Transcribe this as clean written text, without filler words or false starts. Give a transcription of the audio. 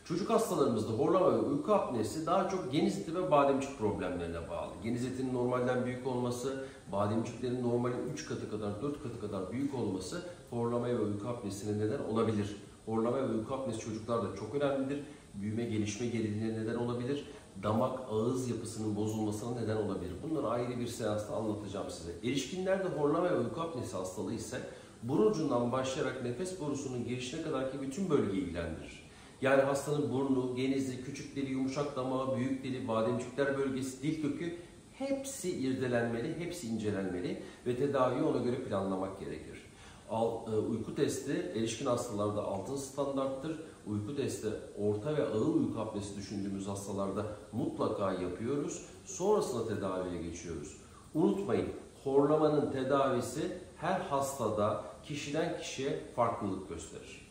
Çocuk hastalarımızda horlama ve uyku apnesi daha çok genizliti ve bademcik problemlerine bağlı. Genizlitinin normalden büyük olması, bademciklerin normalin 3 katı kadar, 4 katı kadar büyük olması horlama ve uyku apnesine neden olabilir. Horlama ve uyku apnesi çocuklarda çok önemlidir. Büyüme, gelişme geriliğine neden olabilir. Damak, ağız yapısının bozulmasına neden olabilir. Bunları ayrı bir seansta anlatacağım size. Erişkinlerde horlama ve uyku apnesi hastalığı ise burun ucundan başlayarak nefes borusunun girişine kadarki bütün bölgeyi ilgilendirir. Yani hastanın burnu, genizli, küçük deli, yumuşak damağı, büyük deli, bademcikler bölgesi, dil kökü hepsi irdelenmeli, hepsi incelenmeli ve tedaviyi ona göre planlamak gerekir. Uyku testi erişkin hastalarda altın standarttır. Uyku testi orta ve ağır uyku apnesi düşündüğümüz hastalarda mutlaka yapıyoruz. Sonrasında tedaviye geçiyoruz. Unutmayın, horlamanın tedavisi her hastada kişiden kişiye farklılık gösterir.